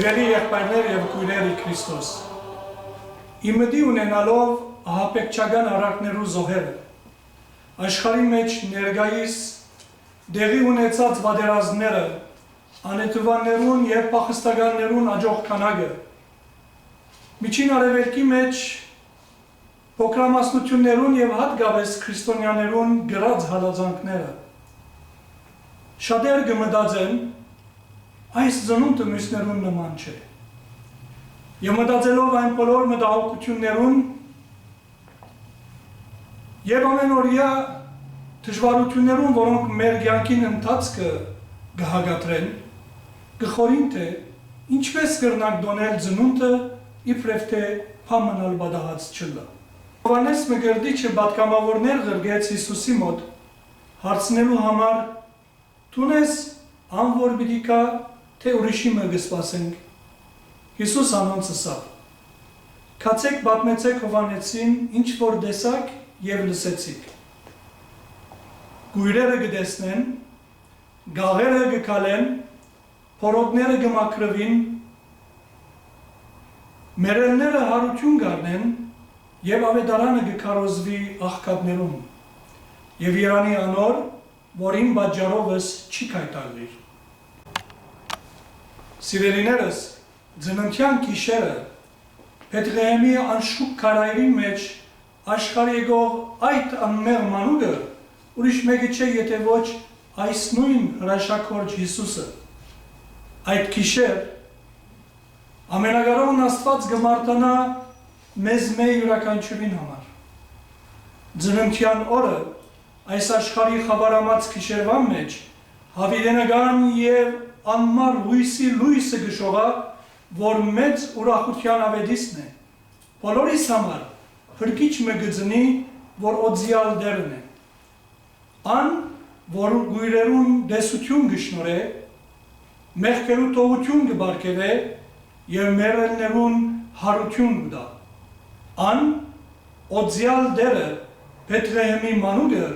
Սիրելի եղբայրներ եւ քույրերի Քրիստոս, իմդի ունենալով ահապեկչական առակներու զոհերը, աշխարհի մեջ ներկայիս դեղի ունեցած վատերազմները, անհետևաններուն եւ փախստականներուն աջող քանակը, միջին արևելքի մեջ փոքրամասնություններուն եւ հատկապես քրիստոնյաներուն գրած հալածանքները, շատեր կմտածեն այս ծնունդը մյուսներուն նման չէ։ Եվ մտածելով այն բոլոր մտահոգություններուն եւ ամենօրյա դժվարություններուն, որոնք մեր կյանքին ընթացքը կհագատրեն, կխորին թե ինչպես կրնանք դոնել ծնունդը իբրև թե փամնալ բադահած չլա։ Հովհաննես Մկրտիչը պատգամավորներ ղրկեց Հիսուսի մոտ հարցնելու համար «Տունես անոր պիտի կա, թե ուրիշի մը կսպասենք»։ Հիսուս անոնց ըսավ. «Քացեք պատմեցեք Հովհաննեսին ինչ որ տեսաք եւ լսեցիք։ Գույրերը կտեսնեն, գաղերը կքալեն, փորոտները կմաքրվին, մերելները հարություն կառնեն եւ ավետարանը կքարոզվի աղքատներում, եւ Երանի անոր, որին պատճառովս չի կայտարվիր»։ Սիրելիներս, ծննդյան գիշերը Փետրեհեմի անշուք քարայրի մեջ աշխարհ եկող այդ անմեղ մանուկը ուրիշ մեկը չէ, եթե ոչ այս նույն հրաշաքորձ Հիսուսը։ Այդ գիշեր ամենակարողն Աստված կմարտանա մեզ մեր յուրաքանչյուրին համար։ Ծննդյան օրը այս աշխարհի խավարամած գիշերվա մեջ հավիտենական եւ անմար հույսի լույսը գշողա, որ մեծ ուրախության ավետիսն է։ Բոլորիս համար հրկիչ մը գծնի, որ օձիալ դերն է։ Ան, որ գույրերուն դեսություն գշնորե, մեղքերու թողություն կբարգևե եւ մերելներուն հարություն կտա։ Ան, օձիալ դերը Փետրեհեմի մանուկը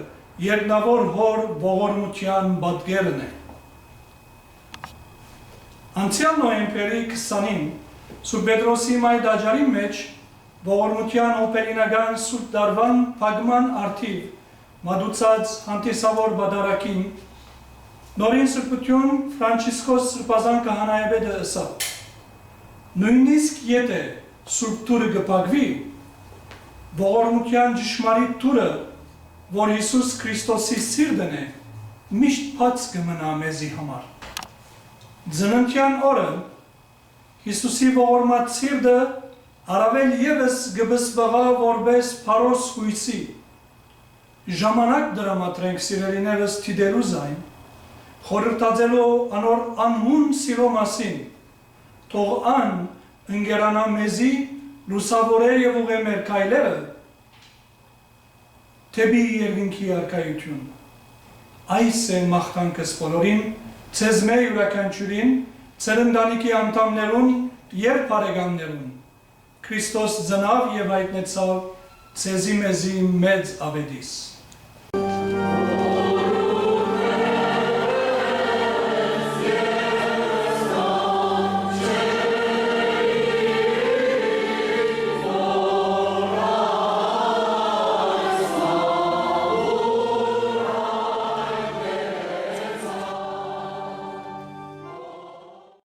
երկնավոր հոր ողորմության պատկերն է։ Անցյալ նոյեմբերի 20-ին Սուրբ Պետրոսի մայր տաճարի մեջ ողորմության օպերինական Սուրբ Դարվան փակման արդիվ մատուցած հանդիսավոր բադարակին նորին սրբություն Ֆրանցիսկոս Սրբազան քահանայապետը ըսավ. նույնիսկ եթե Սուրբ Թուրը կփակվի, ողորմության ճշմարիտ Թուրը, որ Հիսուս Քրիստոսի սիրտն է, միշտ բաց կմնա մեզի համար։ Ծննդյան օրը Հիսուսի ողորմած սիրտը առավել եւս կբսբղա որպես փարոս հույսի։ Ժամանակ դրամատրենք սիրելիներս թիդերու զայն, խորհրդածելով անոր անհուն սիրո մասին, թող ան ընկերանա մեզի լուսավորե եւ ուղե մեր քայլերը թեպի երկնքի արքայություն։ Այս է մաղթանքս բոլորին, ցեզ մեր յուրաքանչյուրին, ձեր ընտանիքի անդամներուն եւ բարեկամներուն։ Քրիստոս ծնավ եւ հայտնեցավ ցեզի մեզի մեծ ավետիս։